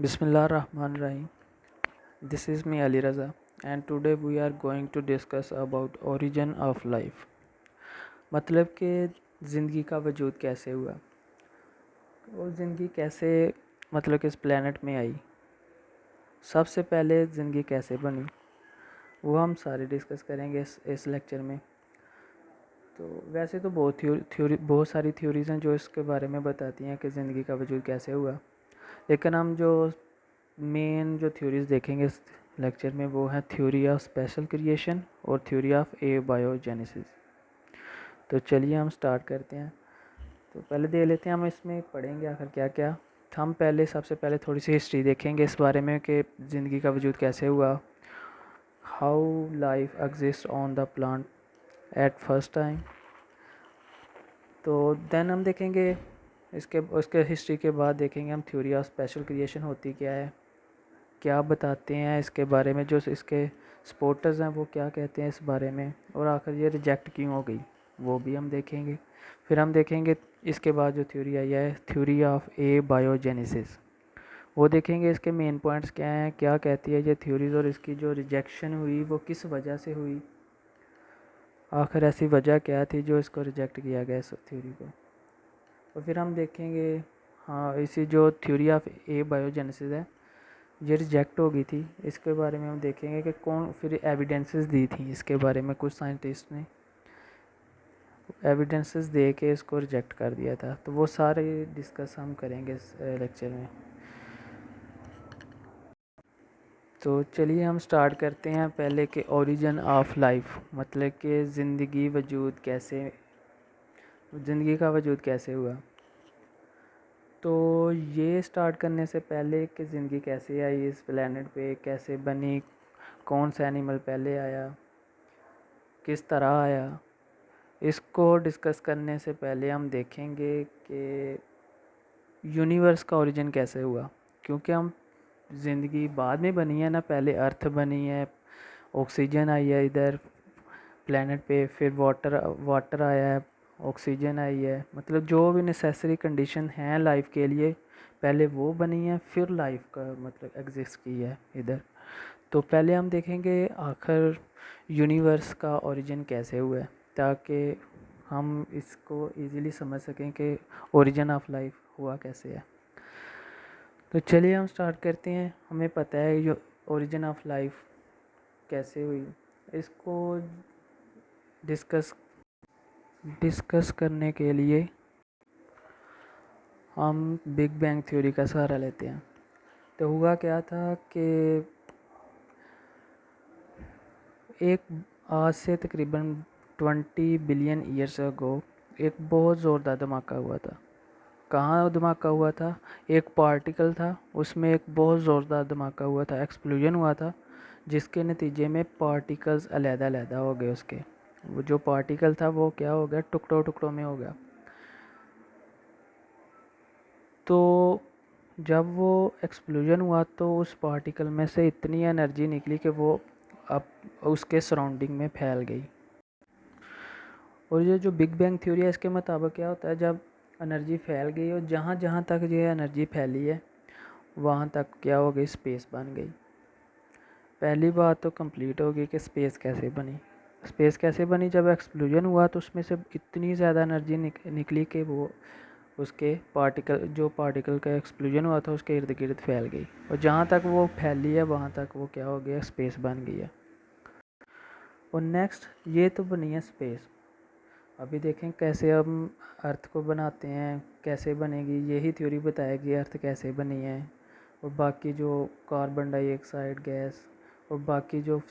Bismillahirrahmanirrahim. This is me Ali Raza and today we are going to discuss about origin of life. मतलब कि ज़िंदगी का वजूद कैसे हुआ और ज़िंदगी कैसे मतलब कि इस प्लेनेट में आई, सबसे पहले ज़िंदगी कैसे बनी, वो हम सारे डिस्कस करेंगे इस लेक्चर में। तो वैसे तो बहुत सारी थ्योरीज़ हैं जो इसके बारे में बताती हैं कि ज़िंदगी का वजूद कैसे हुआ, लेकिन हम जो मेन थ्योरीज़ देखेंगे इस लेक्चर में वो है थ्योरी ऑफ स्पेशल क्रिएशन और थ्योरी ऑफ एबायोजेनेसिस। तो चलिए हम स्टार्ट करते हैं। तो पहले देख लेते हैं हम इसमें पढ़ेंगे आखिर क्या क्या। हम सबसे पहले थोड़ी सी हिस्ट्री देखेंगे इस बारे में कि ज़िंदगी का वजूद कैसे हुआ, how life exist on the plant at first time. तो देन हम देखेंगे उसके हिस्ट्री के बाद देखेंगे हम थ्योरी ऑफ स्पेशल क्रिएशन होती क्या है, क्या बताते हैं इसके बारे में, जो इसके सपोर्टर्स हैं वो क्या कहते हैं इस बारे में, और आखिर ये रिजेक्ट क्यों हो गई वो भी हम देखेंगे। फिर हम देखेंगे इसके बाद जो थ्योरी आई है थ्योरी ऑफ एबायोजेनेसिस, वो देखेंगे इसके मेन पॉइंट्स क्या हैं, क्या कहती है ये थ्योरीज, और इसकी जो रिजेक्शन हुई वो किस वजह से हुई, आखिर ऐसी वजह क्या थी जो इसको रिजेक्ट किया गया इस थ्योरी को। और फिर हम देखेंगे इसी जो थ्योरी ऑफ एबायोजेनेसिस है ये रिजेक्ट हो गई थी, इसके बारे में हम देखेंगे कि कौन फिर एविडेंसेस दी थी इसके बारे में, कुछ साइंटिस्ट ने एविडेंसेस दे के इसको रिजेक्ट कर दिया था। तो वो सारे डिस्कस हम करेंगे इस लेक्चर में। तो चलिए हम स्टार्ट करते हैं पहले के ओरिजिन ऑफ लाइफ, मतलब कि ज़िंदगी का वजूद कैसे हुआ। तो ये स्टार्ट करने से पहले कि ज़िंदगी कैसे आई इस प्लेनेट पे, कैसे बनी, कौन सा एनिमल पहले आया, किस तरह आया, इसको डिस्कस करने से पहले हम देखेंगे कि यूनिवर्स का ओरिजिन कैसे हुआ। क्योंकि हम ज़िंदगी बाद में बनी है ना, पहले अर्थ बनी है, ऑक्सीजन आई है इधर प्लेनेट पे, फिर वाटर आया है, ऑक्सीजन आई है, मतलब जो भी नेसेसरी कंडीशन हैं लाइफ के लिए पहले वो बनी है, फिर लाइफ का मतलब एग्जिस्ट की है इधर। तो पहले हम देखेंगे आखिर यूनिवर्स का ओरिजिन कैसे हुआ है, ताकि हम इसको इजीली समझ सकें कि ओरिजिन ऑफ लाइफ हुआ कैसे है। तो चलिए हम स्टार्ट करते हैं। हमें पता है ये ओरिजिन ऑफ लाइफ कैसे हुई, इसको डिस्कस करने के लिए हम बिग बैंग थ्योरी का सहारा लेते हैं। तो हुआ क्या था कि आज से तकरीबन 20 बिलियन ईयर्स अगो एक बहुत ज़ोरदार धमाका हुआ था। कहाँ धमाका हुआ था, एक पार्टिकल था उसमें एक बहुत ज़ोरदार धमाका हुआ था, एक्सप्लोजन हुआ था, जिसके नतीजे में पार्टिकल्स अलग-अलग हो गए। उसके वो जो पार्टिकल था वो क्या हो गया, टुकड़ों टुकड़ों में हो गया। तो जब वो एक्सप्लोजन हुआ तो उस पार्टिकल में से इतनी एनर्जी निकली कि वो अब उसके सराउंडिंग में फैल गई। और ये जो बिग बैंग थ्योरी है इसके मुताबिक क्या होता है, जब एनर्जी फैल गई और जहाँ जहाँ तक ये एनर्जी फैली है वहाँ तक क्या हो गई, स्पेस बन गई। पहली बात तो कंप्लीट हो गई कि स्पेस कैसे बनी, जब एक्सप्लोजन हुआ तो उसमें से इतनी ज़्यादा एनर्जी निकली कि वो उसके पार्टिकल का एक्सप्लोजन हुआ था उसके इर्द गिर्द फैल गई, और जहाँ तक वो फैली है वहाँ तक वो क्या हो गया, स्पेस बन गई है। और नेक्स्ट ये तो बनी है स्पेस। अभी देखें कैसे हम अर्थ को बनाते हैं, कैसे बनेगी, यही थ्योरी बताएगी अर्थ कैसे बनी है, और बाकी जो कार्बन डाइऑक्साइड गैस और बाकी जो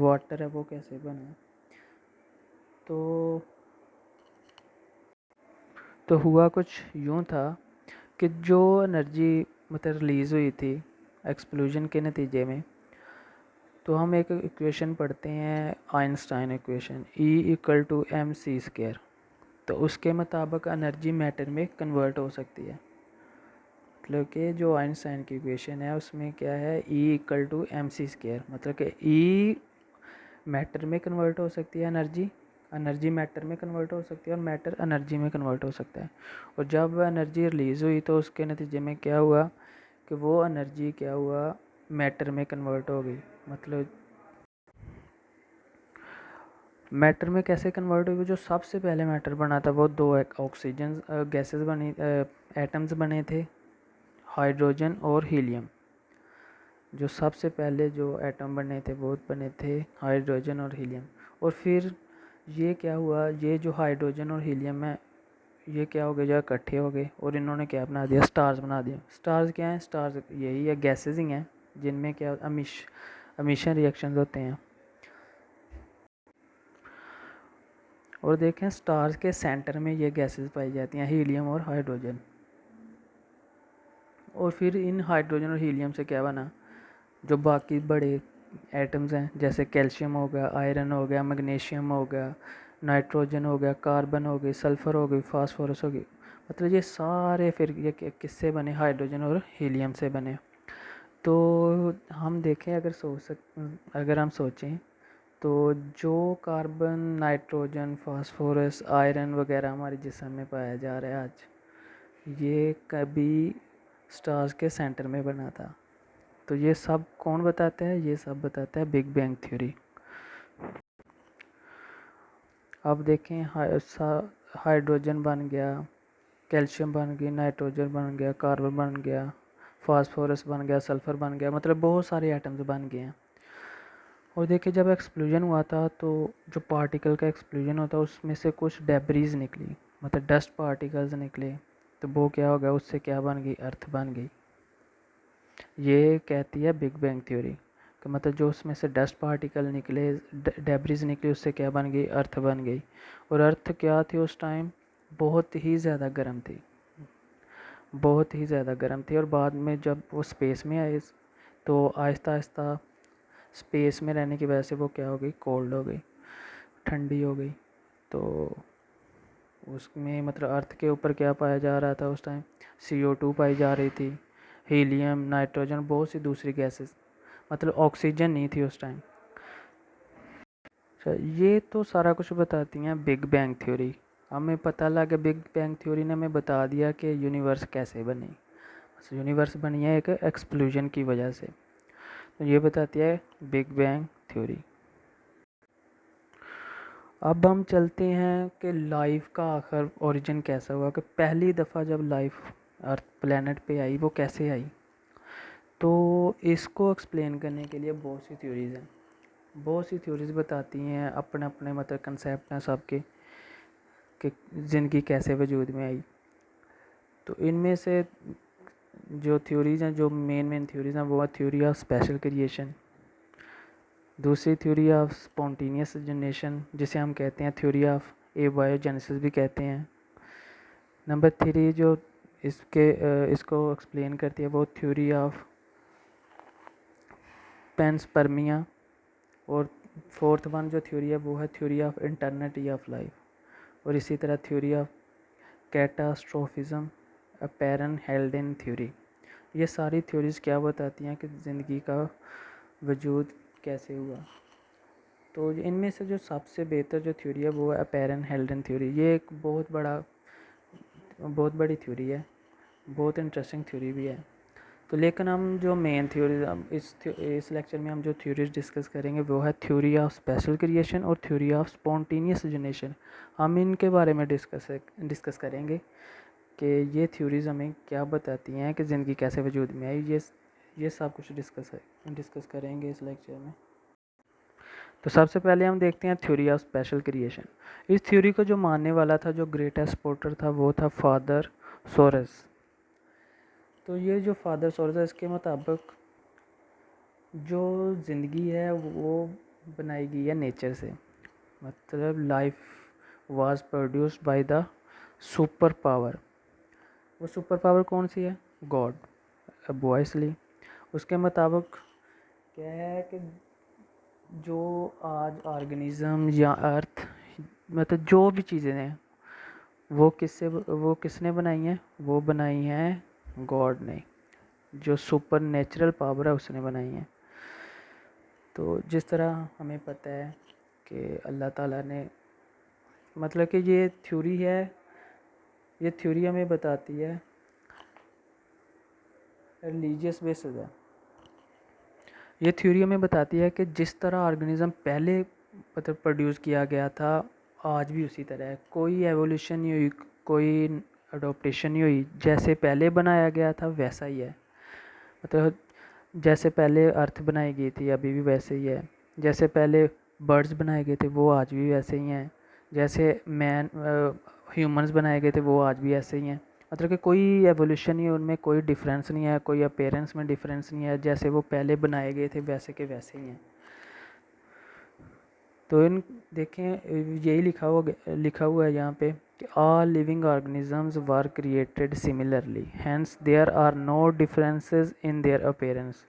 वाटर है वो कैसे बना। तो हुआ कुछ यूँ था कि जो एनर्जी मतलब रिलीज़ हुई थी एक्सप्लोजन के नतीजे में, तो हम एक इक्वेशन पढ़ते हैं आइंस्टाइन इक्वेशन E = mc²। तो उसके मुताबिक एनर्जी मैटर में कन्वर्ट हो सकती है। मतलब कि जो आइंस्टाइन की इक्वेशन है उसमें क्या है, E = mc², मतलब कि E मैटर में कन्वर्ट हो सकती है, एनर्जी मैटर में कन्वर्ट हो सकती है और मैटर एनर्जी में कन्वर्ट हो सकता है। और जब एनर्जी रिलीज़ हुई तो उसके नतीजे में क्या हुआ कि वो एनर्जी क्या हुआ, मैटर में कन्वर्ट हो गई। मतलब मैटर में कैसे कन्वर्ट हुई, जो सबसे पहले मैटर बना था वो दो ऑक्सीजन गैसेस बनी, एटम्स बने थे, हाइड्रोजन और हीलियम। जो सबसे पहले जो एटम बने थे वो बने थे हाइड्रोजन और हीलियम। और फिर ये क्या हुआ, ये जो हाइड्रोजन और हीलियम है ये क्या हो गए, जो इकट्ठे हो गए और इन्होंने क्या बना दिया, स्टार्स बना दिया। स्टार्स क्या हैं, स्टार्स यही है, गैसेस ही हैं जिनमें क्या अमिशन रिएक्शंस होते हैं। और देखें स्टार्स के सेंटर में ये गैसेस पाई जाती हैं, हीलियम और हाइड्रोजन। और फिर इन हाइड्रोजन और हीलियम से क्या बना, जो बाकी बड़े एटम्स हैं जैसे कैल्शियम हो गया, आयरन हो गया, मैग्नीशियम हो गया, नाइट्रोजन हो गया, कार्बन हो गई, सल्फ़र हो गई, फास्फोरस हो गई। मतलब ये सारे फिर ये किससे बने, हाइड्रोजन और हीलियम से बने। तो हम देखें अगर हम सोचें तो जो कार्बन, नाइट्रोजन, फास्फोरस, आयरन वगैरह हमारे जिस्म में पाया जा रहा है आज, ये कभी स्टार्स के सेंटर में बना था। तो ये सब कौन बताता है, ये सब बताता है बिग बैंग थ्योरी। अब देखें हाइड्रोजन बन गया, कैल्शियम बन गई, नाइट्रोजन बन गया, कार्बन बन गया, फास्फोरस बन गया, सल्फ़र बन गया, मतलब बहुत सारे एटम्स बन गए हैं। और देखिए जब एक्सप्लोजन हुआ था तो जो पार्टिकल का एक्सप्लोजन होता है उसमें से कुछ डेब्रीज निकली, मतलब डस्ट पार्टिकल्स निकले। तो वो क्या हो गया, उससे क्या बन गई, अर्थ बन गई। ये कहती है बिग बैंग थ्योरी कि मतलब जो उसमें से डस्ट पार्टिकल निकले, डेब्रीज निकली, उससे क्या बन गई, अर्थ बन गई। और अर्थ क्या थी उस टाइम, बहुत ही ज़्यादा गर्म थी, बहुत ही ज़्यादा गर्म थी। और बाद में जब वो स्पेस में आए तो आहिस्ता आहिस्ता स्पेस में रहने की वजह से वो क्या हो गई, कोल्ड हो गई, ठंडी हो गई। तो उसमें मतलब अर्थ के ऊपर क्या पाया जा रहा था उस टाइम, CO2 पाई जा रही थी, हीलियम, नाइट्रोजन, बहुत सी दूसरी गैसेस, मतलब ऑक्सीजन नहीं थी उस टाइम। ये तो सारा कुछ बताती हैं बिग बैंग थ्योरी। हमें पता लगा, बिग बैंग थ्योरी ने हमें बता दिया कि यूनिवर्स कैसे बनी। यूनिवर्स बनी है एक एक्सप्लोजन की वजह से। तो ये बताती है बिग बैंग थ्योरी। अब हम चलते हैं कि लाइफ का आखिर ओरिजिन कैसा हुआ, कि पहली दफ़ा जब लाइफ अर्थ प्लेनेट पे आई वो कैसे आई। तो इसको एक्सप्लेन करने के लिए बहुत सी थ्योरीज़ हैं, बहुत सी थ्योरीज़ बताती हैं अपने अपने मतलब कंसेप्ट हैं सबके, कि ज़िंदगी कैसे वजूद में आई। तो इनमें से जो थ्योरीज़ हैं, जो मेन थ्योरीज़ हैं, वो है थ्योरी ऑफ स्पेशल क्रिएशन, दूसरी थ्योरी ऑफ स्पॉन्टेनियस जनरेशन जिसे हम कहते हैं थ्योरी ऑफ एबायोजेनेसिस भी कहते हैं। नंबर 3 जो इसको एक्सप्लेन करती है वो थ्योरी ऑफ पेंसपर्मिया। और फोर्थ वन जो थ्योरी है वो है theory of eternity of life. और इसी तरह theory of catastrophism, apparent Haldane theory. ये सारी थ्योरीज़ क्या बताती हैं कि ज़िंदगी का वजूद कैसे हुआ। तो इनमें से जो सबसे बेहतर जो थ्योरी है वो है अपैरेंट हेल्डेन थ्योरी। ये एक बहुत बड़ी थ्योरी है, बहुत इंटरेस्टिंग थ्योरी भी है। तो लेकिन हम जो मेन थ्योरी इस लेक्चर में हम जो थ्योरीज डिस्कस करेंगे वो है थ्योरी ऑफ स्पेशल क्रिएशन और थ्योरी ऑफ स्पॉन्टेनियस जनरेशन। हम इनके बारे में डिस्कस करेंगे कि ये थ्योरीज़ हमें क्या बताती हैं कि ज़िंदगी कैसे वजूद में आई। ये सब कुछ डिस्कस करेंगे इस लेक्चर में। तो सबसे पहले हम देखते हैं थ्योरी ऑफ स्पेशल क्रिएशन। इस थ्योरी को जो मानने वाला था, जो ग्रेटेस्ट सपोर्टर था, वो था फादर सोरस। तो ये जो फादर सोरस है, इसके मुताबिक जो ज़िंदगी है वो बनाई गई है नेचर से, मतलब life was produced by the super power. वो सुपर पावर कौन सी है, गॉड ऑब्वियसली। उसके मुताबिक क्या है कि जो आज ऑर्गेनिज्म या अर्थ, मतलब जो भी चीज़ें हैं वो किसने बनाई हैं, वो बनाई हैं गॉड ने, जो सुपर नेचुरल पावर है उसने बनाई है। तो जिस तरह हमें पता है कि अल्लाह ताला ने, मतलब कि ये थ्योरी है, ये थ्योरी हमें बताती है रिलीजियस बेसिस है। ये थ्योरी हमें बताती है कि जिस तरह ऑर्गेनिज्म पहले मतलब प्रोड्यूस किया गया था आज भी उसी तरह है, कोई एवोल्यूशन नहीं हुई, कोई अडोप्टेशन नहीं हुई, जैसे पहले बनाया गया था वैसा ही है। मतलब जैसे पहले अर्थ बनाई गई थी अभी भी वैसे ही है, जैसे पहले बर्ड्स बनाए गए थे वो आज भी वैसे ही हैं, जैसे ह्यूमंस बनाए गए थे वो आज भी ऐसे ही हैं। मतलब कि कोई एवोल्यूशन नहीं है उनमें, कोई डिफरेंस नहीं है, कोई अपीयरेंस में डिफरेंस नहीं है, जैसे वो पहले बनाए गए थे वैसे के वैसे ही हैं। तो इन देखें यही लिखा हुआ है यहाँ पे कि all living organisms were created similarly, hence there are no differences in their appearance।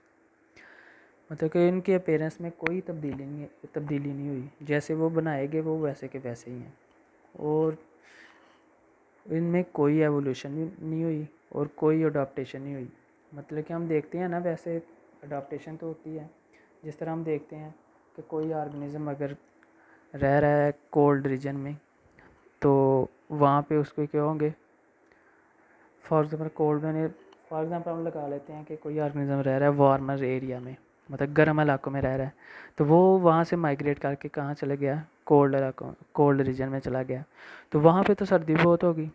मतलब कि इनके अपीयरेंस में कोई तब्दीली नहीं हुई, जैसे वो बनाए गए वो वैसे के वैसे ही हैं, और इनमें कोई एवोल्यूशन नहीं हुई और कोई अडॉप्टेशन नहीं हुई। मतलब कि हम देखते हैं ना, वैसे अडॉप्टेशन तो होती है, जिस तरह हम देखते हैं कि कोई ऑर्गेनिज्म अगर रह रहा है कोल्ड रीजन में तो वहाँ पे उसको क्या होंगे, फॉर एग्ज़ाम्पल हम लगा लेते हैं कि कोई ऑर्गेनिज्म रह रहा है वार्मर एरिया में, मतलब गर्म इलाकों में रह रहा है, तो वो वहाँ से माइग्रेट करके कहाँ चले गया, कोल्ड रीजन में चला गया, तो वहाँ पे तो सर्दी बहुत होगी,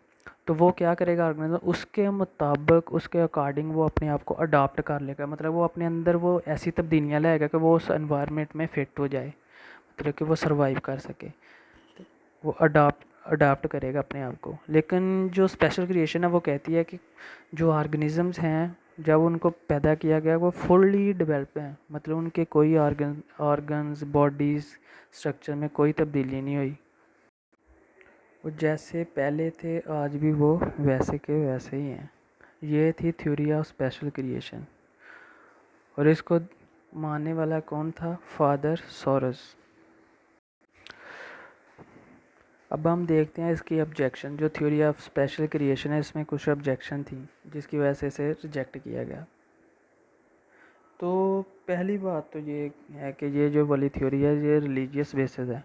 तो वो क्या करेगा ऑर्गेनिज्म, उसके मुताबिक उसके अकॉर्डिंग वो अपने आप को अडॉप्ट कर लेगा, मतलब वो अपने अंदर वो ऐसी तब्दीलियाँ लाएगा कि वो उस एनवायरनमेंट में फिट हो जाए, मतलब कि वो सर्वाइव कर सके, वो अडाप्ट करेगा अपने आप को। लेकिन जो स्पेशल क्रिएशन है वो कहती है कि जो ऑर्गेनिजम्स हैं जब उनको पैदा किया गया वो फुल्ली डेवलप हैं, मतलब उनके कोई ऑर्गन्स बॉडीज़ स्ट्रक्चर में कोई तब्दीली नहीं हुई, वो जैसे पहले थे आज भी वो वैसे के वैसे ही हैं। ये थी थ्योरी ऑफ स्पेशल क्रिएशन, और इसको मानने वाला कौन था, फादर सोरस। अब हम देखते हैं इसकी ऑब्जेक्शन, जो थ्योरी ऑफ स्पेशल क्रिएशन है इसमें कुछ ऑब्जेक्शन थी जिसकी वजह से इसे रिजेक्ट किया गया। तो पहली बात तो ये है कि ये जो वाली थ्योरी है ये रिलीजियस बेसिस है,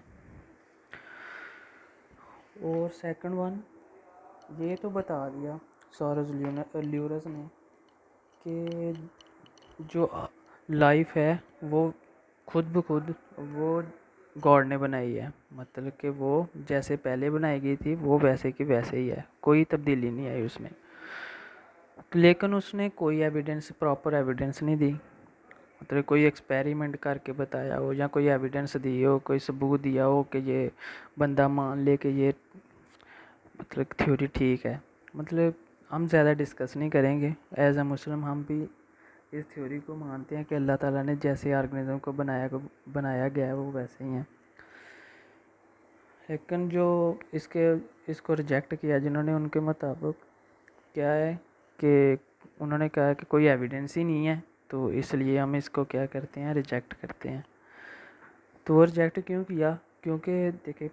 और सेकंड वन ये तो बता दिया सॉरस ल्यूरस ने कि जो लाइफ है वो खुद ब खुद वो गॉड ने बनाई है, मतलब कि वो जैसे पहले बनाई गई थी वो वैसे की वैसे ही है, कोई तब्दीली नहीं आई उसमें। लेकिन उसने कोई प्रॉपर एविडेंस नहीं दी, मतलब कोई एक्सपेरिमेंट करके बताया हो या कोई एविडेंस दी हो, कोई सबूत दिया हो कि ये बंदा मान ले कि ये मतलब थ्योरी ठीक है। मतलब हम ज़्यादा डिस्कस नहीं करेंगे, एज अ मुस्लिम हम भी इस थ्योरी को मानते हैं कि अल्लाह ताला ने जैसे ऑर्गेनिज्म को बनाया गया है वो वैसे ही हैं। लेकिन जो इसको रिजेक्ट किया जिन्होंने, उनके मुताबिक क्या है कि उन्होंने कहा कि कोई एविडेंस ही नहीं है, तो इसलिए हम इसको क्या करते हैं, रिजेक्ट करते हैं। तो वो रिजेक्ट क्यों किया, क्योंकि देखिए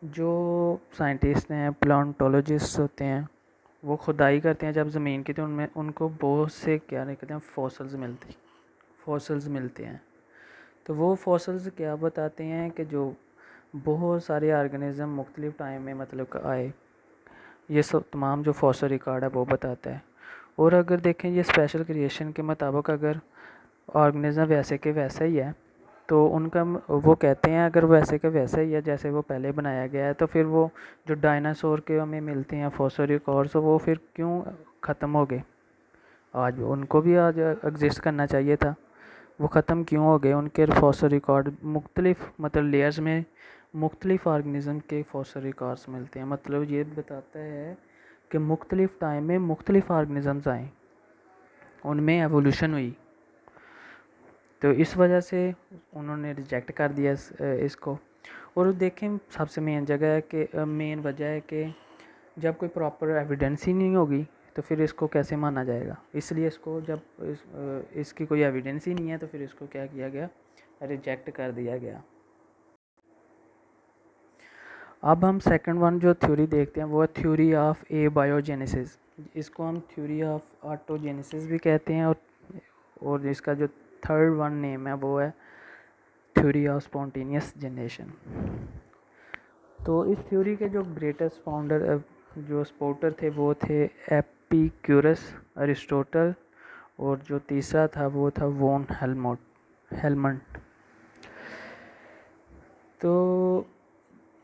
जो साइंटिस्ट हैं प्लांटोलॉजिस्ट होते हैं वो खुदाई करते हैं जब ज़मीन की, तो उनमें उनको बहुत से क्या कहते हैं फॉसल्स मिलते हैं। तो वो फॉसल्स क्या बताते हैं कि जो बहुत सारे ऑर्गेनिज्म मुख्तलिफ़ टाइम में मतलब आए, ये सब तमाम जो फॉसल रिकॉर्ड है वो बताता है। और अगर देखें ये स्पेशल क्रिएशन के मुताबिक अगर ऑर्गेनिज्म वैसे के वैसा ही है तो उनका वो कहते हैं अगर वैसे के वैसा ही है जैसे वो पहले बनाया गया है, तो फिर वो जो डायनासोर के हमें मिलते हैं फॉसल रिकॉर्ड्स वो फिर क्यों ख़त्म हो गए, आज उनको भी आज एग्जिस्ट करना चाहिए था, वो ख़त्म क्यों हो गए, उनके फॉसल रिकॉर्ड मुख्तलिफ़ मतलब लेयर्स में मुख्तलिफ़ ऑर्गेनिज्म के फॉसल रिकॉर्ड्स मिलते हैं। मतलब ये बताता है कि मुख्तलिफ़ टाइम में मुख्तलिफ़ ऑर्गेनिजम्स आए, उनमें एवोल्यूशन हुई, तो इस वजह से उन्होंने रिजेक्ट कर दिया इसको। और देखें सबसे मेन जगह है कि मेन वजह है कि जब कोई प्रॉपर एविडेंस ही नहीं होगी तो फिर इसको कैसे माना जाएगा, इसलिए इसको जब इसकी कोई एविडेंस ही नहीं है तो फिर इसको क्या किया गया, रिजेक्ट कर दिया गया। अब हम सेकंड वन जो थ्योरी देखते हैं वो है थ्योरी ऑफ एबायोजेनेसिस, इसको हम थ्योरी ऑफ ऑटोजेनेसिस भी कहते हैं, और इसका जो थर्ड वन नेम है वो है थ्योरी ऑफ स्पॉन्टेनियस जनरेशन। तो इस थ्योरी के जो ग्रेटेस्ट फाउंडर जो सपोर्टर थे वो थे एपिक्यूरस, अरिस्टोटल और जो तीसरा था वो था वॉन हेलमंट। तो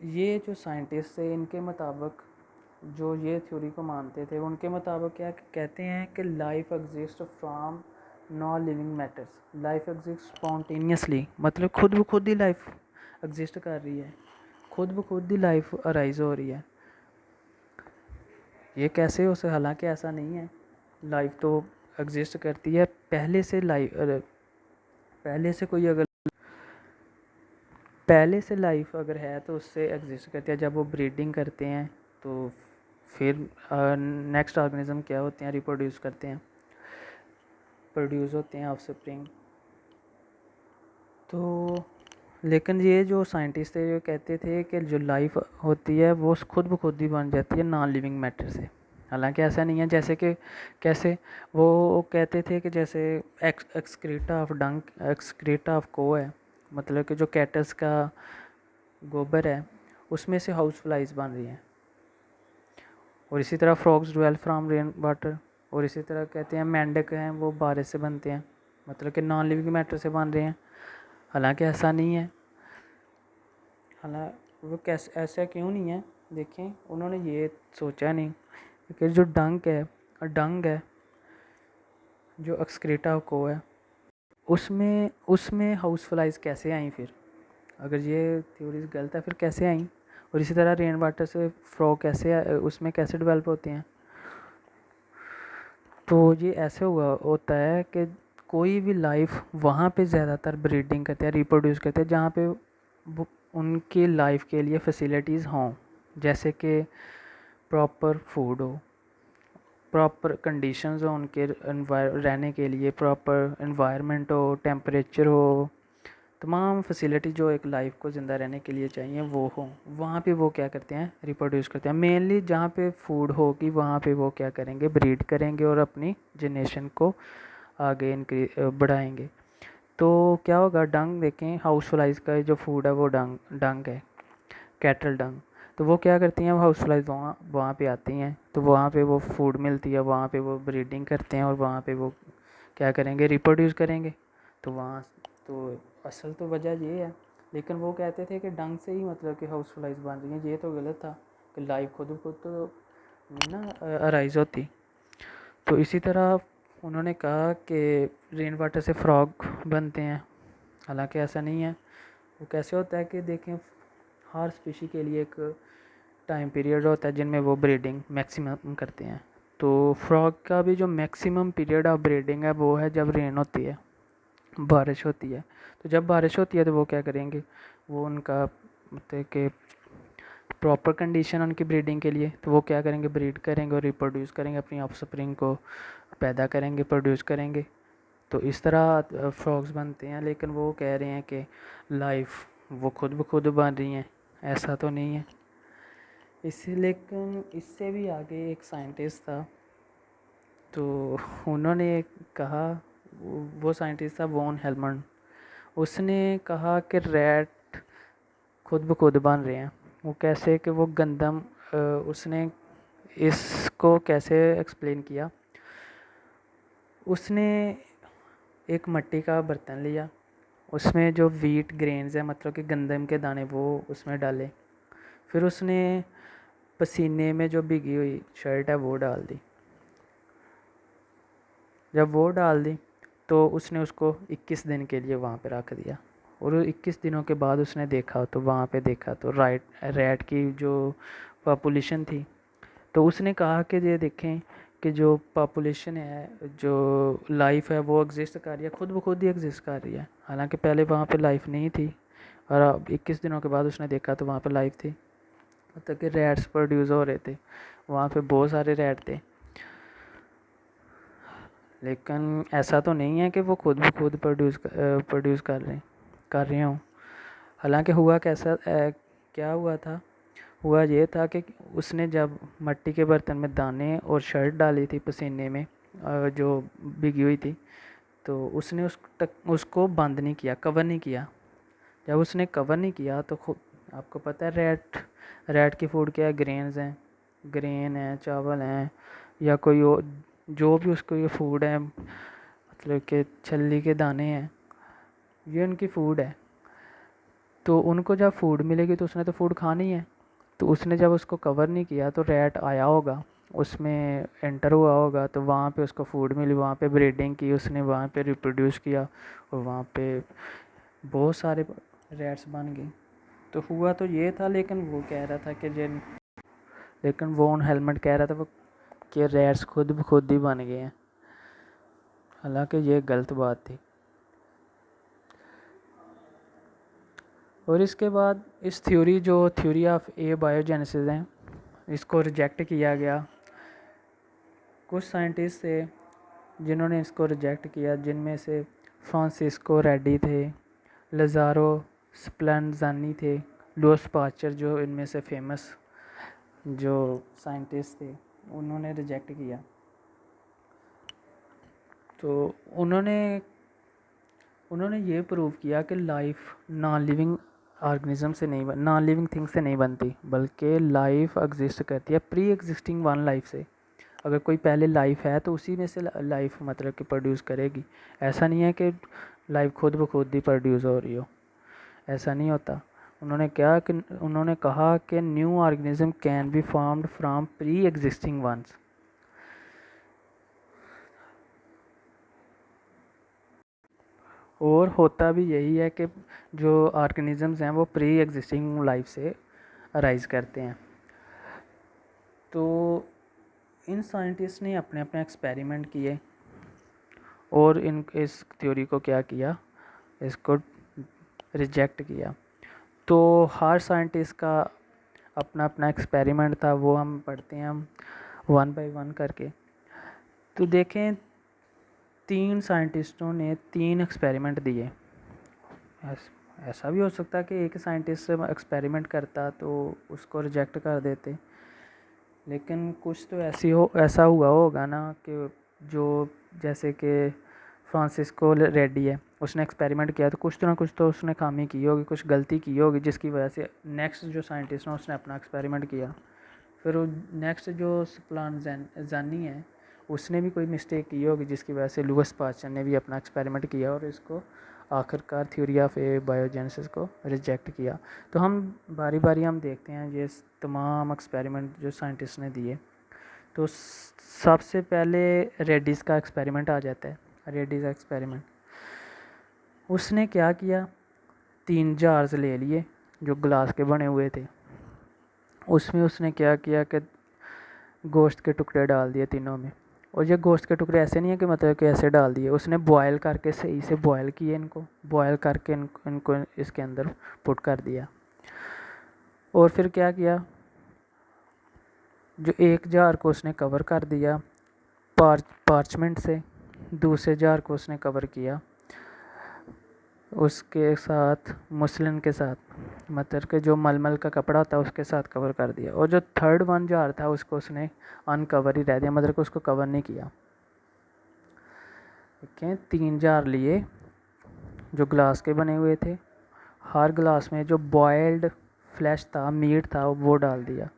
ये जो साइंटिस्ट थे इनके मुताबिक, जो ये थ्योरी को मानते थे, उनके मुताबिक क्या कहते हैं कि life exist from non living matters. Life exist spontaneously, मतलब खुद ब खुद ही लाइफ एग्जिस्ट कर रही है, खुद ब खुद ही लाइफ अराइज हो रही है। ये कैसे हो सकता, हालांकि ऐसा नहीं है। लाइफ तो एग्जिस्ट करती है पहले से। पहले से कोई अगर पहले से लाइफ अगर है तो उससे एग्जिस्ट करती है। जब वो ब्रीडिंग करते हैं तो फिर नेक्स्ट ऑर्गेनिज्म क्या होते हैं, रिप्रोड्यूस करते हैं, प्रोड्यूस होते हैं ऑफस्प्रिंग। तो लेकिन ये जो साइंटिस्ट थे ये कहते थे कि जो लाइफ होती है वो खुद ब खुद ही बन जाती है नॉन लिविंग मैटर से। हालांकि ऐसा नहीं है, जैसे कि कैसे वो कहते थे कि जैसे एक्सक्रीटा ऑफ डंक, एक्सक्रीटा ऑफ को है, मतलब कि जो कैटल्स का गोबर है उसमें से हाउस फ्लाइज बन रही हैं। और इसी तरह frogs dwell from rain water. और इसी तरह कहते हैं मेंढक हैं वो बारिश से बनते हैं, मतलब कि नॉन लिविंग मैटर से बन रहे हैं। हालांकि ऐसा नहीं है। हालांकि वो कैसे, ऐसा क्यों नहीं है, देखें उन्होंने ये सोचा नहीं कि जो डंग है जो एक्सक्रीटा को है उसमें उसमें हाउस फ्लाइज कैसे आई फिर, अगर ये थ्योरीज गलत है फिर कैसे आई। और इसी तरह रेन वाटर से फ्रॉग कैसे उसमें कैसे डेवलप होते हैं। तो ये ऐसे होता है कि कोई भी लाइफ वहाँ पे ज़्यादातर ब्रीडिंग करते हैं, रिप्रोड्यूस करते हैं जहाँ पे उनकी लाइफ के लिए फैसिलिटीज़ हों, जैसे कि प्रॉपर फूड हो, प्रॉपर कंडीशंस हो उनके रहने के लिए, प्रॉपर एनवायरनमेंट हो, टेम्परेचर हो, तमाम फैसिलिटी जो एक लाइफ को ज़िंदा रहने के लिए चाहिए वो हो। वहाँ पे वो क्या करते हैं, रिप्रोड्यूस करते हैं। मेनली जहाँ पे फूड होगी वहाँ पे वो क्या करेंगे, ब्रीड करेंगे और अपनी जनरेशन को आगे बढ़ाएंगे। तो क्या होगा, डंग देखें, हाउस फ्लाइज का जो फूड है वो डंग है, कैटल डंग। तो वो क्या करती हैं, हाउस फ्लाइज वहाँ वहाँ पे आती हैं, तो वहाँ पे वो फूड मिलती है, वहाँ पे वो ब्रीडिंग करते हैं और वहाँ पे वो क्या करेंगे, रिप्रोड्यूस करेंगे। तो वहाँ तो असल तो वजह ये है, लेकिन वो कहते थे कि डंग से ही मतलब कि हाउस फ्लाइज बन रही हैं। ये तो गलत था कि लाइफ खुद खुद तो नहीं ना अराइज होती। तो इसी तरह उन्होंने कहा कि रेन वाटर से फ्रॉग बनते हैं। हालांकि ऐसा नहीं है। वो कैसे होता है कि देखें, हर स्पीशी के लिए एक टाइम पीरियड होता है जिनमें वो ब्रीडिंग मैक्सिमम करते हैं। तो फ्रॉग का भी जो मैक्सिमम पीरियड ऑफ ब्रीडिंग है वो है जब रेन होती है, बारिश होती है। तो जब बारिश होती है तो वो क्या करेंगे, वो उनका मतलब कि प्रॉपर कंडीशन उनकी ब्रीडिंग के लिए, तो वो क्या करेंगे, ब्रीड करेंगे और रिप्रोड्यूस करेंगे, अपनी ऑफस्प्रिंग को पैदा करेंगे, प्रोड्यूस करेंगे। तो इस तरह फ्रॉग्स बनते हैं। लेकिन वो कह रहे हैं कि लाइफ वो खुद ब खुद बन रही हैं, ऐसा तो नहीं है। इससे लेकिन इससे भी आगे एक साइंटिस्ट था, तो उन्होंने कहा, वो साइंटिस्ट था वॉन हेलमंट। उसने कहा कि रैट खुद ब खुद बन रहे हैं। वो कैसे कि वो गंदम, उसने इसको कैसे एक्सप्लेन किया। उसने एक मिट्टी का बर्तन लिया, उसमें जो वीट ग्रेन्स है मतलब कि गंदम के दाने वो उसमें डाले, फिर उसने पसीने में जो भीगी हुई शर्ट है वो डाल दी। जब वो डाल दी तो उसने उसको 21 दिन के लिए वहाँ पे रख दिया। और 21 दिनों के बाद उसने देखा तो वहाँ पे देखा तो रैट की जो पॉपुलेशन थी। तो उसने कहा कि ये देखें कि जो पॉपुलेशन है, जो लाइफ है वो एग्जिस्ट कर रही है, खुद ब खुद ही एग्जिस्ट कर रही है। हालांकि पहले वहाँ पे लाइफ नहीं थी और अब 21 दिनों के बाद उसने देखा तो वहाँ पे लाइफ थी, मतलब कि रैट्स प्रोड्यूस हो रहे थे, वहाँ पे बहुत सारे रैट थे। लेकिन ऐसा तो नहीं है कि वो खुद ब खुद प्रोड्यूस कर रहे हों। हालांकि हुआ क्या हुआ था, हुआ ये था कि उसने जब मिट्टी के बर्तन में दाने और शर्ट डाली थी पसीने में, जो भीगी हुई थी, तो उसने उसको बंद नहीं किया, कवर नहीं किया। जब उसने कवर नहीं किया तो खुद आपको पता है रैट की फूड क्या है, ग्रेन्स हैं, ग्रेन है, चावल हैं, या कोई और जो भी उसको ये फूड है, मतलब कि छल्ली के दाने हैं, ये उनकी फूड है। तो उनको जब फूड मिलेगी तो उसने तो फूड खानी है। तो उसने जब उसको कवर नहीं किया तो रैट आया होगा, उसमें एंटर हुआ होगा, तो वहाँ पे उसको फूड मिली, वहाँ पे ब्रीडिंग की उसने, वहाँ पे रिप्रोड्यूस किया और वहाँ पे बहुत सारे रैट्स बन गए। तो हुआ तो ये था, लेकिन वो कह रहा था कि लेकिन वॉन हेलमेट कह रहा था वो कि रैट्स खुद ब खुद ही बन गए हैं, हालांकि ये गलत बात थी। और इसके बाद इस थ्योरी ऑफ ए बायोजेनेसिस है, इसको रिजेक्ट किया गया। कुछ साइंटिस्ट थे जिन्होंने इसको रिजेक्ट किया, जिनमें से फ्रांसिस्को रेड्डी थे, लज़ारो स्प्लेंज़ानी थे, लुईस पास्चर जो इनमें से फेमस जो साइंटिस्ट थे, उन्होंने रिजेक्ट किया। तो उन्होंने ये प्रूव किया कि लाइफ नॉन लिविंग ऑर्गेनिज्म से नहीं नॉन लिविंग थिंग से नहीं बनती, बल्कि लाइफ एग्जिस्ट करती है प्री एग्जिस्टिंग वन लाइफ से। अगर कोई पहले लाइफ है तो उसी में से लाइफ मतलब कि प्रोड्यूस करेगी। ऐसा नहीं है कि लाइफ खुद ब खुद ही प्रोड्यूस हो रही हो, ऐसा नहीं होता। उन्होंने कहा कि new organism can be formed from pre existing ones. और होता भी यही है कि जो ऑर्गेनिजम्स हैं वो प्री एग्जिस्टिंग लाइफ से अराइज करते हैं। तो इन साइंटिस्ट ने अपने अपने एक्सपेरिमेंट किए और इस थ्योरी को क्या किया, इसको रिजेक्ट किया। तो हर साइंटिस्ट का अपना अपना एक्सपेरिमेंट था, वो हम पढ़ते हैं हम वन बाय वन करके। तो देखें 3 साइंटिस्टों ने 3 एक्सपेरिमेंट दिए। ऐसा भी हो सकता है कि एक साइंटिस्ट एक्सपेरिमेंट करता तो उसको रिजेक्ट कर देते, लेकिन कुछ तो ऐसा हुआ होगा ना कि जो जैसे कि फ्रांसिस्को रेड्डी है, उसने एक्सपेरिमेंट किया तो कुछ तो उसने खामी की होगी, कुछ गलती की होगी, जिसकी वजह से नेक्स्ट जो साइंटिस्ट है उसने अपना एक्सपेरिमेंट किया। फिर वो नेक्स्ट जो स्प्लांज़ानी है उसने भी कोई मिस्टेक की होगी, जिसकी वजह से लुईस पास्चर ने भी अपना एक्सपेरिमेंट किया और इसको आखिरकार थ्योरी ऑफ ए बायोजेनेसिस को रिजेक्ट किया। तो हम बारी बारी हम देखते हैं ये तमाम एक्सपेरिमेंट जो साइंटिस्ट ने दिए। तो सबसे पहले रेडिस का एक्सपेरिमेंट आ जाता है। रेडिस का एक्सपेरिमेंट उसने क्या किया, 3 जार्स ले लिए जो ग्लास के बने हुए थे। उसमें उसने क्या किया कि गोश्त के टुकड़े डाल दिए तीनों में। और ये गोश्त के टुकड़े ऐसे नहीं है कि मतलब कि ऐसे डाल दिए, उसने बॉयल करके सही से बॉयल किए इनको, बॉयल करके इनको इसके अंदर पुट कर दिया। और फिर क्या किया, जो एक जार को उसने कवर कर दिया पार्चमेंट से, दूसरे जार को उसने कवर किया उसके साथ मुस्लिन के साथ, मतलब कि जो मलमल का कपड़ा होता है उसके साथ कवर कर दिया। और जो थर्ड वन जार था उसको उसने अनकवर ही रह दिया, मतलब कि उसको कवर नहीं किया। देखें 3 जार लिए जो ग्लास के बने हुए थे, हर ग्लास में जो बॉयल्ड फ्लैश था, मीट था, वो डाल दिया।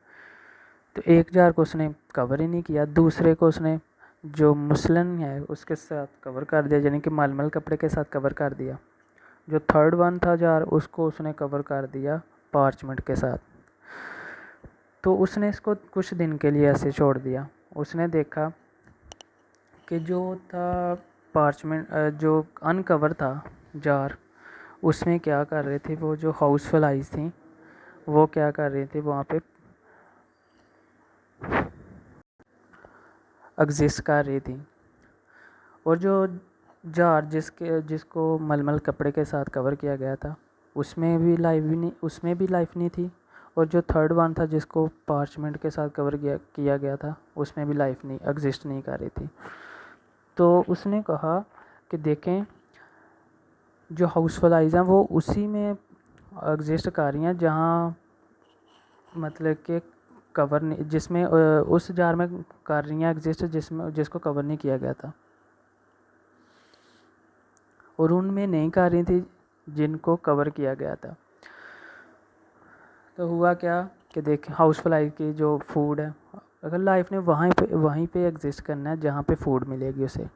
तो एक जार को उसने कवर ही नहीं किया, दूसरे को उसने जो मुस्लिन है उसके साथ कवर कर दिया, यानी कि मलमल कपड़े के साथ कवर कर दिया। जो थर्ड वन था जार उसको उसने कवर कर दिया पार्चमेंट के साथ। तो उसने इसको कुछ दिन के लिए ऐसे छोड़ दिया। उसने देखा कि जो था पार्चमेंट जो अनकवर था जार, उसमें क्या कर रहे थे वो जो हाउस फ्लाइज थी, वो क्या कर रही थी वहाँ पे एग्जिस्ट कर रही थी। और जो जार जिसको मलमल कपड़े के साथ कवर किया गया था उसमें भी लाइफ नहीं थी। और जो थर्ड वन था जिसको पार्चमेंट के साथ कवर किया गया था उसमें भी लाइफ नहीं एग्जिस्ट नहीं कर रही थी। तो उसने कहा कि देखें जो हाउस फ्लाइज हैं वो उसी में एग्जिस्ट कर रही हैं जहाँ मतलब कि कवर नहीं, जिसमें उस जार में कर रही हैं एग्जिस्ट जिसको कवर नहीं किया गया था, और उनमें नहीं कर रही थी जिनको कवर किया गया था। तो हुआ क्या कि देखें हाउस फ्लाई की जो फूड है, अगर लाइफ ने वहीं पे एग्जिस्ट करना है जहाँ पे फूड मिलेगी उसे,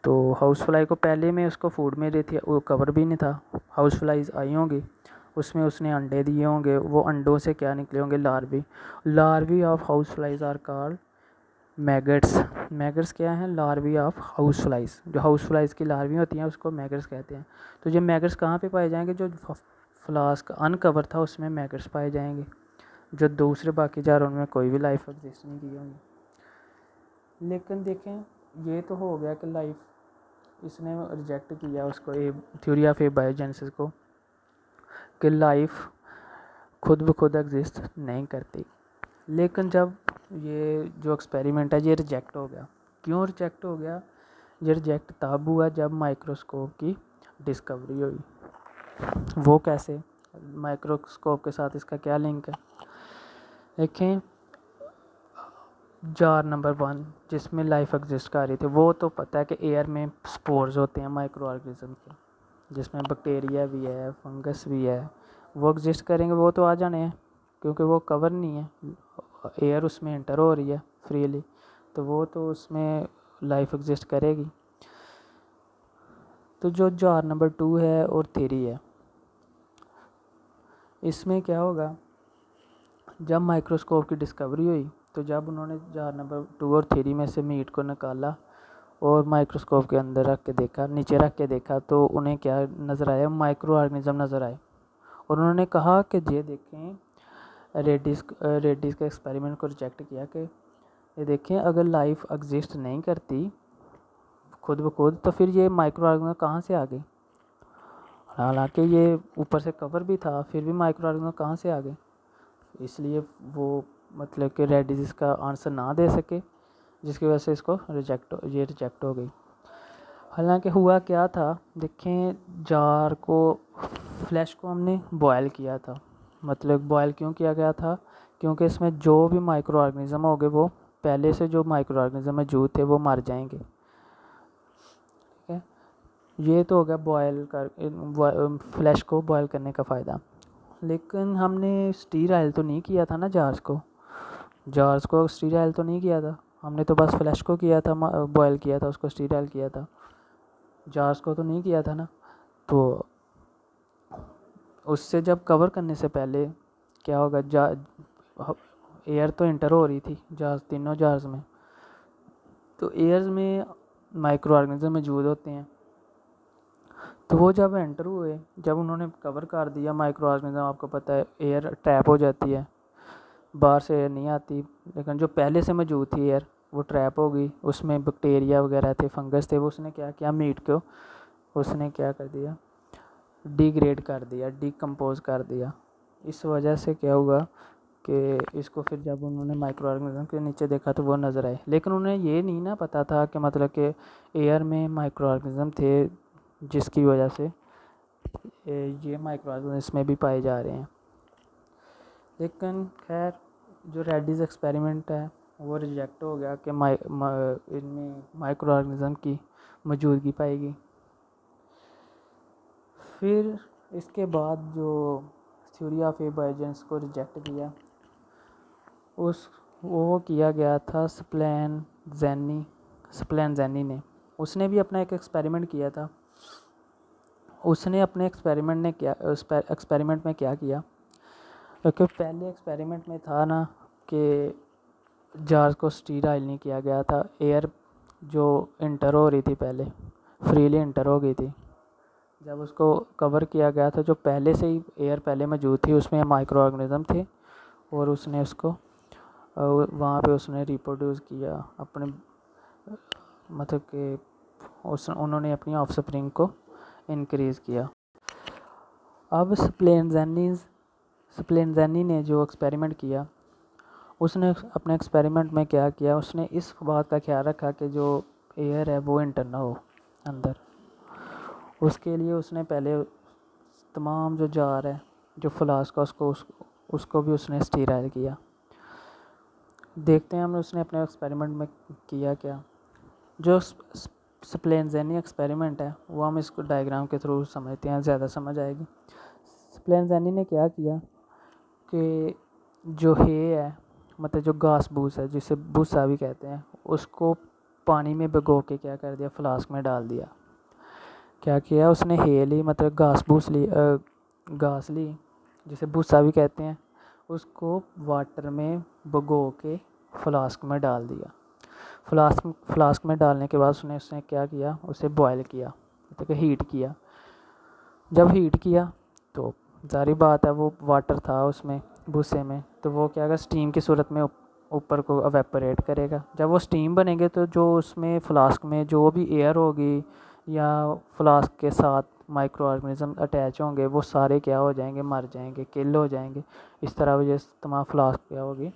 तो हाउस फ्लाई को पहले में उसको फूड में रही थी, वो कवर भी नहीं था, हाउस फ्लाइज आई होंगी, उसमें उसने अंडे दिए होंगे, वो अंडों से क्या निकले होंगे, larvae of house flies are called maggots. Maggots क्या हैं, लार्वी ऑफ हाउस फ्लाइज, जो हाउस फ्लाइज की लार्वी होती हैं उसको मैगट्स कहते हैं। तो ये मैगट्स कहाँ पे पाए जाएंगे, जो फ्लास्क अनकवर था उसमें मैगट्स पाए जाएंगे, जो दूसरे बाकी जारों में कोई भी लाइफ एग्जिस्ट नहीं की होंगी। लेकिन देखें, ये तो हो गया कि लाइफ इसने रिजेक्ट किया उसको, थ्योरी ऑफ एबायोजेनेसिस को, कि लाइफ खुद ब खुद एग्जिस्ट नहीं करती। लेकिन जब ये जो एक्सपेरिमेंट है ये रिजेक्ट हो गया, क्यों रिजेक्ट हो गया, ये रिजेक्ट तब हुआ जब माइक्रोस्कोप की डिस्कवरी हुई। वो कैसे, माइक्रोस्कोप के साथ इसका क्या लिंक है, देखें जार नंबर 1 जिसमें लाइफ एग्जिस्ट कर रही थी, वो तो पता है कि एयर में स्पोर्स होते हैं माइक्रो ऑर्गेनिज्म के, जिसमें बैक्टीरिया भी है, फंगस भी है, वो एग्जिस्ट करेंगे, वो तो आ जाने हैं क्योंकि वो कवर नहीं है, एयर उसमें एंटर हो रही है फ्रीली, तो वो तो उसमें लाइफ एग्जिस्ट करेगी। तो जो जार नंबर 2 है और 3 है, इसमें क्या होगा, जब माइक्रोस्कोप की डिस्कवरी हुई तो जब उन्होंने जार नंबर 2 और 3 में से मीट को निकाला और माइक्रोस्कोप के अंदर रख के देखा, नीचे रख के देखा, तो उन्हें क्या नज़र आया, माइक्रो ऑर्गेनिज्म नज़र आए। और उन्होंने कहा कि ये देखें, रेडिस के एक्सपेरिमेंट को रिजेक्ट किया कि ये देखें अगर लाइफ एग्जिस्ट नहीं करती खुद ब खुद तो फिर ये माइक्रो ऑर्गेनिज्म कहाँ से आ गए, हालांकि ये ऊपर से कवर भी था फिर भी माइक्रो ऑर्गेनिज्म कहाँ से आ गए, इसलिए वो मतलब कि रेडिस इसका आंसर ना दे सके, जिसकी वजह से इसको रिजेक्ट हो गई। हालांकि हुआ क्या था, देखें जार को, फ्लैश को हमने बॉयल किया था, मतलब बॉयल क्यों किया गया था, क्योंकि इसमें जो भी माइक्रो ऑर्गेनिज्म हो गए वो पहले से जो माइक्रो ऑर्गेनिज्म मौजूद थे वो मर जाएंगे, ठीक है। ये तो हो गया बॉयल कर, फ्लैश को बॉयल करने का फ़ायदा। लेकिन हमने स्टीराइल तो नहीं किया था ना जार्स को स्टीराइल तो नहीं किया था, हमने तो बस फ्लैश को किया था, बॉयल किया था, उसको स्टीराइल किया था, जार्स को तो नहीं किया था ना। तो उससे जब कवर करने से पहले क्या होगा, एयर तो इंटर हो रही थी तीनों जार्स में, तो एयर्स में माइक्रो ऑर्गेनिज्म मौजूद होते हैं, तो वो जब एंटर हुए, जब उन्होंने कवर कर दिया माइक्रो ऑर्गेनिज्म, आपको पता है एयर ट्रैप हो जाती है, बाहर से एयर नहीं आती, लेकिन जो पहले से मौजूद थी एयर वो ट्रैप हो गई, उसमें बैक्टीरिया वगैरह थे, फंगस थे, वो उसने क्या किया, मीट को उसने क्या कर दिया, डिग्रेड कर दिया, डिकम्पोज कर दिया। इस वजह से क्या हुआ कि इसको फिर जब उन्होंने माइक्रो ऑर्गेनिज्म के नीचे देखा तो वो नज़र आए, लेकिन उन्हें ये नहीं ना पता था कि मतलब कि एयर में माइक्रो ऑर्गेनिज्म थे, जिसकी वजह से ये माइक्रो ऑर्गेनिज्म इसमें भी पाए जा रहे हैं। लेकिन खैर जो रेडिस एक्सपेरिमेंट है वो रिजेक्ट हो गया कि इनमें माइक्रो ऑर्गेनिज्म की मौजूदगी पाएगी। फिर इसके बाद जो थ्योरी ऑफ एबायोजेनेसिस को रिजेक्ट किया, वो किया गया था स्प्लेनज़ेनी ने, उसने भी अपना एक एक्सपेरिमेंट किया था। उसने अपने एक्सपेरिमेंट में क्या किया, क्योंकि पहले एक्सपेरिमेंट में था ना कि जार्स को स्टीराइल नहीं किया गया था, एयर जो इंटर हो रही थी पहले फ्रीली इंटर हो गई थी, जब उसको कवर किया गया था जो पहले से ही एयर पहले मौजूद थी उसमें माइक्रो ऑर्गेनिज्म थे, और उसने उसको वहाँ पे उसने रिप्रोड्यूस किया अपने, मतलब कि उन्होंने अपनी ऑफस्प्रिंग को इंक्रीज़ किया। अब स्प्लेनज़ेनी ने जो एक्सपेरिमेंट किया, उसने अपने एक्सपेरिमेंट में क्या किया, उसने इस बात का ख्याल रखा कि जो एयर है वो इंटर ना हो अंदर। उसके लिए उसने पहले तमाम जो जार है, जो फ्लास्क का, उसको भी उसने स्टीराइल किया। देखते हैं हम उसने अपने एक्सपेरिमेंट में किया क्या। जो स्प्लेनज़ेनी एक्सपेरिमेंट है वो हम इसको डायग्राम के थ्रू समझते हैं, ज़्यादा समझ आएगी। स्प्लेनज़ेनी ने क्या किया कि जो है मतलब जो घास भूस है, जिसे भूसा भी कहते हैं, उसको पानी में भिगो के क्या कर दिया, फ्लास्क में डाल दिया। क्या किया उसने, हे ली मतलब घास ली जिसे भूसा भी कहते हैं, उसको वाटर में भिगो के फ्लास्क में डाल दिया। फ्लास्क में डालने के बाद उसने क्या किया, उसे बॉयल किया, मतलब हीट किया। जब हीट किया तो जारी बात है वो वाटर था उसमें भूसे में, तो वो क्या होगा, स्टीम की सूरत में ऊपर को एवेपोरेट करेगा। जब वो स्टीम बनेंगे तो जो उसमें फ्लास्क में जो भी एयर होगी या फ्लास्क के साथ माइक्रो ऑर्गेनिज्म अटैच होंगे वो सारे क्या हो जाएंगे, मर जाएंगे, किल हो जाएंगे। इस तरह वजह से तमाम फ्लास्क क्या होगी,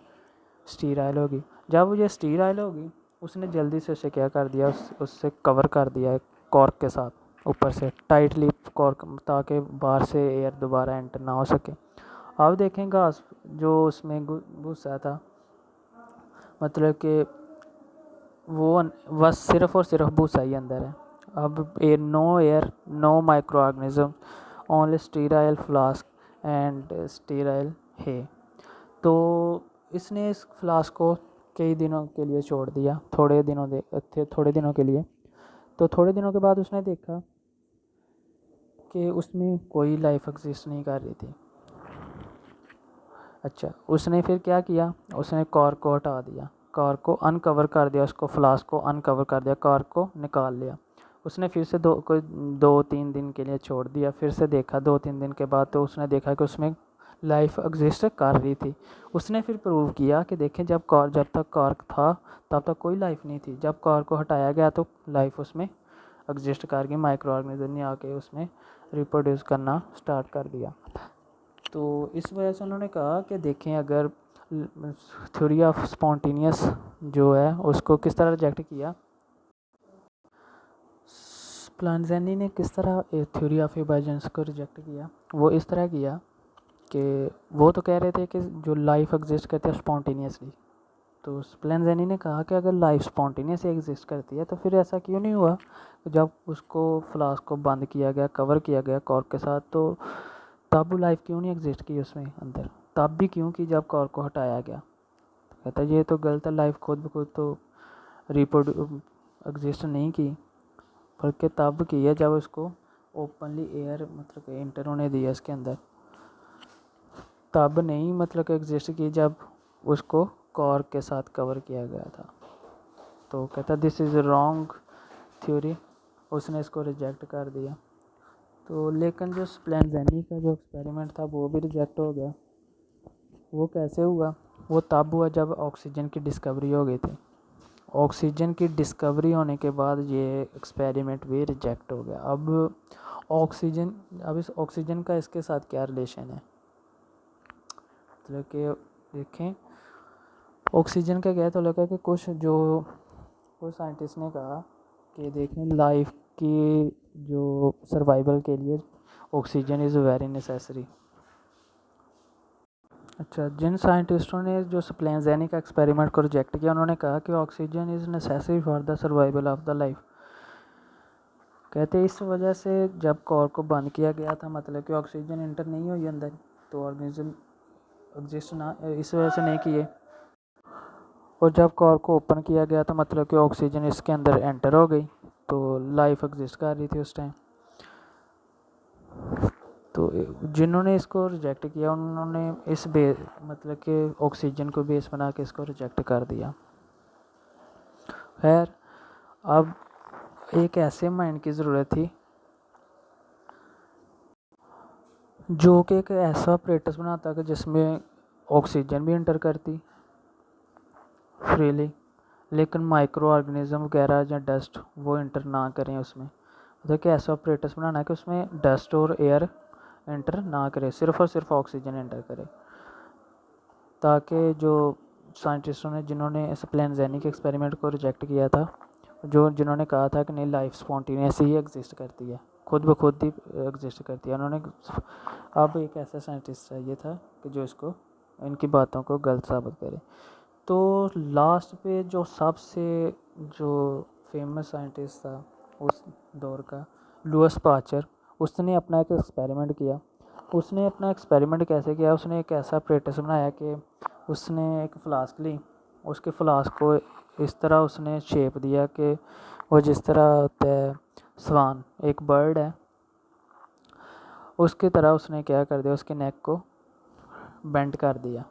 स्टीराइल होगी। जब ये स्टीराइल होगी उसने जल्दी से उसे क्या कर दिया, उससे कवर कर दिया कॉर्क के साथ, ऊपर से टाइटली कॉर्क, ताकि बाहर से एयर दोबारा एंटर ना हो सके। अब देखें घास जो उसमें भूसा था, मतलब कि वो बस सिर्फ और सिर्फ भूसा ही अंदर है। अब no air, no microorganism, only sterile flask and sterile है। तो इसने इस फ्लास्क को कई दिनों के लिए छोड़ दिया, थोड़े दिनों के लिए। तो थोड़े दिनों के बाद उसने देखा कि उसमें कोई लाइफ एग्जिस्ट नहीं कर रही थी। अच्छा, उसने फिर क्या किया, उसने कॉर्क को हटा दिया, कॉर्क को अनकवर कर दिया, उसको फ्लास्क को अनकवर कर दिया, कॉर्क को निकाल लिया। उसने फिर से 2-3 दिन के लिए छोड़ दिया। फिर से देखा 2-3 दिन के बाद, तो उसने देखा कि उसमें लाइफ एग्जिस्ट कर रही थी। उसने फिर प्रूव किया कि देखें जब तक कॉर्क था तब तक कोई लाइफ नहीं थी, जब कॉर्क को हटाया गया तो लाइफ उसमें एग्जिस्ट कर गई, माइक्रो ऑर्गेनिज्म ने आके उसमें रिप्रोड्यूस करना स्टार्ट कर दिया। तो इस वजह से उन्होंने कहा कि देखें अगर थ्योरी ऑफ स्पॉन्टेनियस जो है उसको किस तरह रिजेक्ट किया, स्प्लांज़नी ने किस तरह थ्योरी ऑफ एबर्जेंस को रिजेक्ट किया। वो इस तरह किया कि वो तो कह रहे थे कि जो लाइफ एग्जिस्ट करती है स्पॉन्टेनियसली, तो स्प्लांज़नी ने कहा कि अगर लाइफ स्पॉन्टेनियस एग्जिस्ट करती है तो फिर ऐसा क्यों नहीं हुआ जब उसको फ्लास्क को बंद किया गया, कवर किया गया कॉर्क के साथ, तो तब लाइफ क्यों नहीं एग्जिस्ट की उसमें अंदर, तब भी क्यों की जब कॉर्क को हटाया गया। कहता है ये तो गलत है, लाइफ खुद ब खुद तो एग्जिस्ट नहीं की, बल्कि तब की है जब उसको ओपनली एयर मतलब इंटर होने दिया इसके अंदर, तब नहीं मतलब कि एग्जिस्ट की जब उसको कॉर्क के साथ कवर किया गया था। तो कहता दिस इज़ रॉन्ग थ्योरी, उसने इसको रिजेक्ट कर दिया। तो लेकिन जो स्प्लांज़नी का जो एक्सपेरिमेंट था वो भी रिजेक्ट हो गया। वो कैसे हुआ, वो तब हुआ जब ऑक्सीजन की डिस्कवरी हो गई थी। ऑक्सीजन की डिस्कवरी होने के बाद ये एक्सपेरिमेंट भी रिजेक्ट हो गया। अब इस ऑक्सीजन का इसके साथ क्या रिलेशन है, मतलब कि देखें ऑक्सीजन का क्या तो लगा कि कुछ साइंटिस्ट ने कहा कि देखें लाइफ की जो सर्वाइवल के लिए ऑक्सीजन इज़ वेरी नेसेसरी। अच्छा, जिन साइंटिस्टों ने जो स्प्लांज़नी का एक्सपेरिमेंट को रिजेक्ट किया उन्होंने कहा कि oxygen is necessary for the survival of the life. कहते इस वजह से जब कॉर्क को बंद किया गया था, मतलब कि ऑक्सीजन इंटर नहीं हुई अंदर, तो ऑर्गेनिज्म एग्जिस्ट ना इस वजह से नहीं किए। और जब कॉर्क को ओपन किया गया था, मतलब कि ऑक्सीजन इसके अंदर एंटर हो गई, तो लाइफ एग्जिस्ट कर रही थी उस टाइम। तो जिन्होंने इसको रिजेक्ट किया उन्होंने इस मतलब कि ऑक्सीजन को बेस बना के इसको रिजेक्ट कर दिया। खैर, अब एक ऐसे माइंड की ज़रूरत थी जो कि एक ऐसा अपरेटस बनाता कि जिसमें ऑक्सीजन भी इंटर करती फ्रीली, लेकिन माइक्रो ऑर्गेनिज्म वगैरह या डस्ट वो इंटर ना करें उसमें। मतलब कि ऐसा ऑपरेटर्स बनाना है कि उसमें डस्ट और एयर एंटर ना करे, सिर्फ और सिर्फ ऑक्सीजन एंटर करे, ताकि जो साइंटिस्टों ने जिन्होंने स्प्लांज़नी के एक्सपेरिमेंट को रिजेक्ट किया था, जिन्होंने कहा था कि नहीं लाइफ स्पॉन्टेनियस ही एग्जिस्ट करती है, खुद ब खुद ही एग्जिस्ट करती है, उन्होंने अब एक ऐसा साइंटिस्ट चाहिए था कि जो इसको इनकी बातों को गलत साबित करे। तो लास्ट पे जो सबसे जो फेमस साइंटिस्ट था उस दौर का, लुईस पास्चर, उसने अपना एक एक्सपेरिमेंट किया। उसने अपना एक्सपेरिमेंट कैसे किया, उसने एक ऐसा अपरेटस बनाया कि उसने एक फ्लास्क ली, उसके फ्लास्क को इस तरह उसने शेप दिया कि वो जिस तरह होता है स्वान, एक बर्ड है, उसकी तरह उसने क्या कर दिया, उसके नेक को बेंड कर दिया।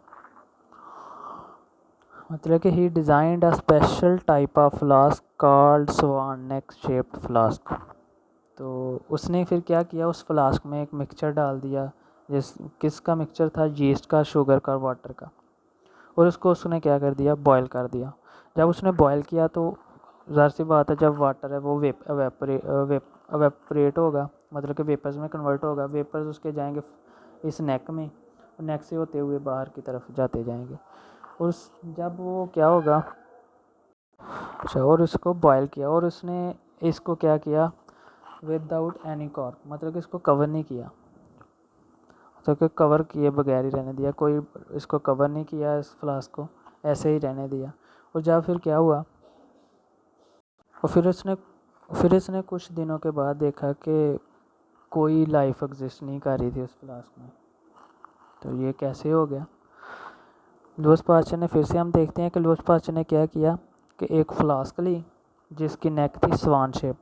मतलब कि he designed a special type of flask called swan neck shaped flask. तो उसने फिर क्या किया, उस फ्लास्क में एक मिक्सचर डाल दिया, किसका मिक्सचर था, यीस्ट का, शुगर का, वाटर का, और उसको उसने क्या कर दिया, बॉयल कर दिया। जब उसने बॉयल किया तो ज़ाहिर सी बात है, जब वाटर है वो एवेपरेट होगा, मतलब कि वेपर्स में कन्वर्ट होगा। वेपर्स उसके जाएंगे इस नेक में, नेक से होते हुए बाहर की तरफ जाते जाएंगे, और जब वो क्या होगा, अच्छा, और उसको बॉयल किया, और उसने इसको क्या किया, विदाउट एनी कॉर्क, मतलब कि इसको कवर नहीं किया, तो कि कवर किए बगैर ही रहने दिया, कोई इसको कवर नहीं किया, इस फ्लास्क को ऐसे ही रहने दिया। और जब फिर क्या हुआ, और फिर इसने कुछ दिनों के बाद देखा कि कोई लाइफ एग्जिस्ट नहीं कर रही थी उस फ्लास्क में। तो ये कैसे हो गया, लुईस पास्चर ने, फिर से हम देखते हैं कि लुईस पास्चर ने क्या किया कि एक फ्लास्क ली जिसकी नेक थी स्वान शेप,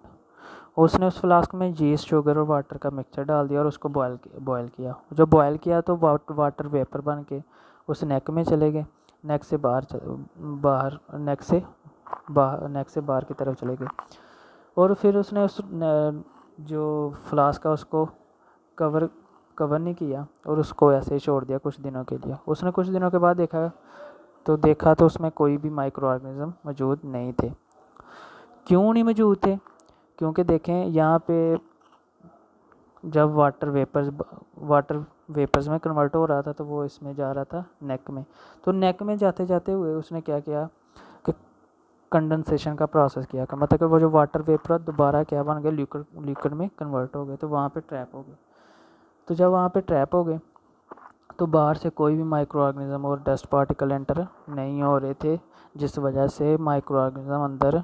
उसने उस फ्लास्क में यीस्ट, शुगर और वाटर का मिक्सचर डाल दिया और उसको बॉयल किया। जब बॉयल किया तो वाटर वेपर बन के उस नेक में चले गए, नेक से बाहर नेक से बाहर की तरफ चले गए। और फिर उसने उस जो फ्लास्क का उसको कवर नहीं किया और उसको ऐसे ही छोड़ दिया कुछ दिनों के लिए। उसने कुछ दिनों के बाद देखा तो उसमें कोई भी माइक्रो ऑर्गेनिज्म मौजूद नहीं थे। क्यों नहीं मौजूद थे, क्योंकि देखें यहाँ पे जब वाटर वेपर्स में कन्वर्ट हो रहा था तो वो इसमें जा रहा था नेक में, तो नेक में जाते जाते हुए उसने क्या किया कि कंडेंसेशन का प्रोसेस किया, मतलब कि वो जो वाटर वेपर दोबारा क्या बन गए, लिक्विड में कन्वर्ट हो गए, तो वहाँ पे ट्रैप हो गए। तो जब वहाँ पे ट्रैप हो गए तो बाहर से कोई भी माइक्रो ऑर्गेनिज्म और डस्ट पार्टिकल एंटर नहीं हो रहे थे, जिस वजह से माइक्रो ऑर्गेनिज्म अंदर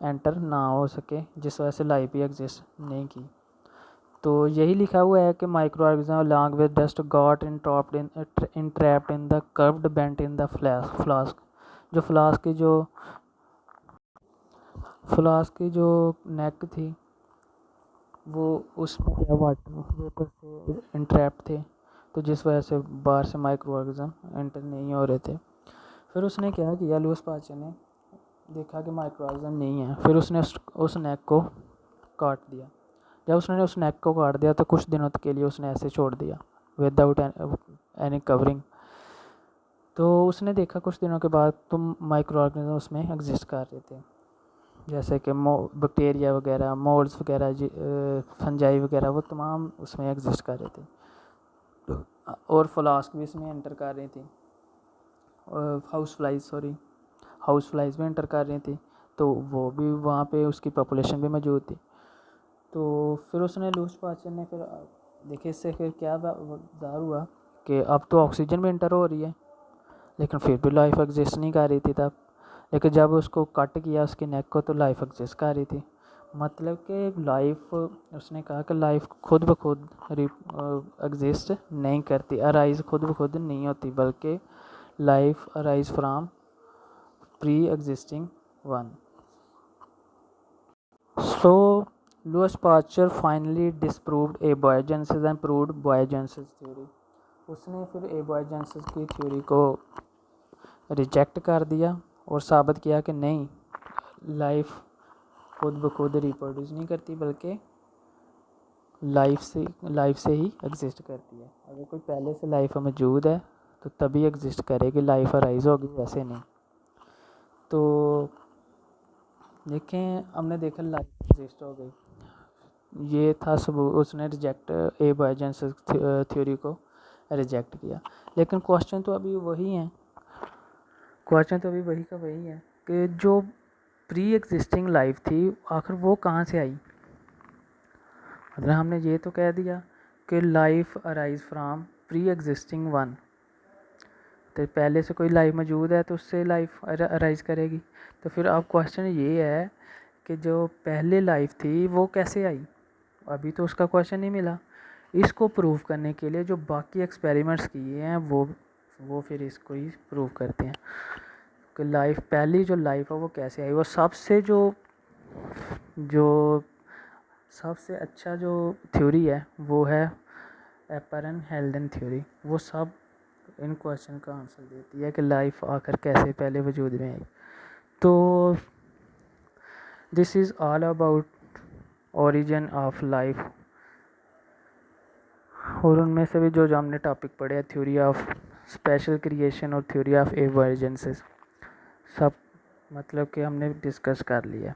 एंटर ना हो सके, जिस वजह से लाइफ भी एग्जिस्ट नहीं की। तो यही लिखा हुआ है कि micro organism along with dust got entrapped in the curved bent in the flask. जो फ्लास्क की जो नेक थी वो उसमें क्या वाटर वेपर से इंट्रैप थे, तो जिस वजह से बाहर से माइक्रो ऑर्गेनिज्म एंटर नहीं हो रहे थे। फिर उसने क्या किया, लुईस पास्चर ने देखा कि माइक्रो ऑर्गेनिज्म नहीं है, फिर उसने उस नेक को काट दिया। जब उसने उस नेक को काट दिया तो कुछ दिनों के लिए उसने ऐसे छोड़ दिया विदाउट एनी कवरिंग। तो उसने देखा कुछ दिनों के बाद तो माइक्रो ऑर्गेनिज्म उसमें एग्जिस्ट कर रहे थे, जैसे कि बैक्टीरिया वगैरह, मोल्ड्स वगैरह, फंजाई वगैरह, वो तमाम उसमें एग्जिस्ट कर रहे थे। और फ्लास्क भी इसमें एंटर कर रही थी, हाउस फ्लाइज भी एंटर कर रही थी, तो वो भी वहाँ पे उसकी पॉपुलेशन भी मौजूद थी। तो फिर उसने लुईस पास्चर ने फिर देखिए इससे फिर क्या ज़ाहिर हुआ कि अब तो ऑक्सीजन भी एंटर हो रही है, लेकिन फिर भी लाइफ एग्जिस्ट नहीं कर रही थी तब। लेकिन जब उसको कट किया उसकी नेक को तो लाइफ एग्जिस्ट कर रही थी। मतलब कि लाइफ, उसने कहा कि लाइफ खुद ब खुद एग्जिस्ट नहीं करती, अराइज खुद ब खुद नहीं होती, बल्कि life arise from pre existing one. So Louis Pasteur finally disproved abiogenesis and proved biogenesis theory. उसने फिर एबॉयोजेनेसिस की थ्योरी को रिजेक्ट कर दिया और साबित किया कि नहीं, लाइफ खुद ब खुद रिप्रोड्यूस नहीं करती, बल्कि लाइफ से ही एग्जिस्ट करती है। अगर कोई पहले से लाइफ मौजूद है तो तभी एग्जिस्ट करेगी, लाइफ अराइज होगी, वैसे नहीं। तो देखें, हमने देखा लाइफ एग्जिस्ट हो गई, ये था सबूत। उसने रिजेक्ट एबॉयोजेनेसिस थ्योरी को रिजेक्ट किया। लेकिन क्वेश्चन तो अभी वही है, कि जो प्री एग्जिस्टिंग लाइफ थी आखिर वो कहाँ से आई। मतलब हमने ये तो कह दिया कि life arise from pre existing one, तो पहले से कोई लाइफ मौजूद है तो उससे लाइफ अराइज करेगी। तो फिर अब क्वेश्चन ये है कि जो पहले लाइफ थी वो कैसे आई, अभी तो उसका क्वेश्चन नहीं मिला। इसको प्रूव करने के लिए जो बाकी एक्सपेरिमेंट्स किए हैं वो फिर इसको ही प्रूव करते हैं। कि लाइफ, पहली जो लाइफ है वो कैसे आई। वो सबसे जो जो सबसे अच्छा जो थ्योरी है वो है एपरन हेल्डन थ्योरी। वो सब इन क्वेश्चन का आंसर देती है कि लाइफ आकर कैसे पहले वजूद में आई। तो this is all about origin of life. और उनमें से भी जो हमने टॉपिक पढ़े हैं, थ्योरी ऑफ स्पेशल क्रिएशन और थ्योरी ऑफ एवर्जेंसेस, सब मतलब कि हमने डिस्कस कर लिया।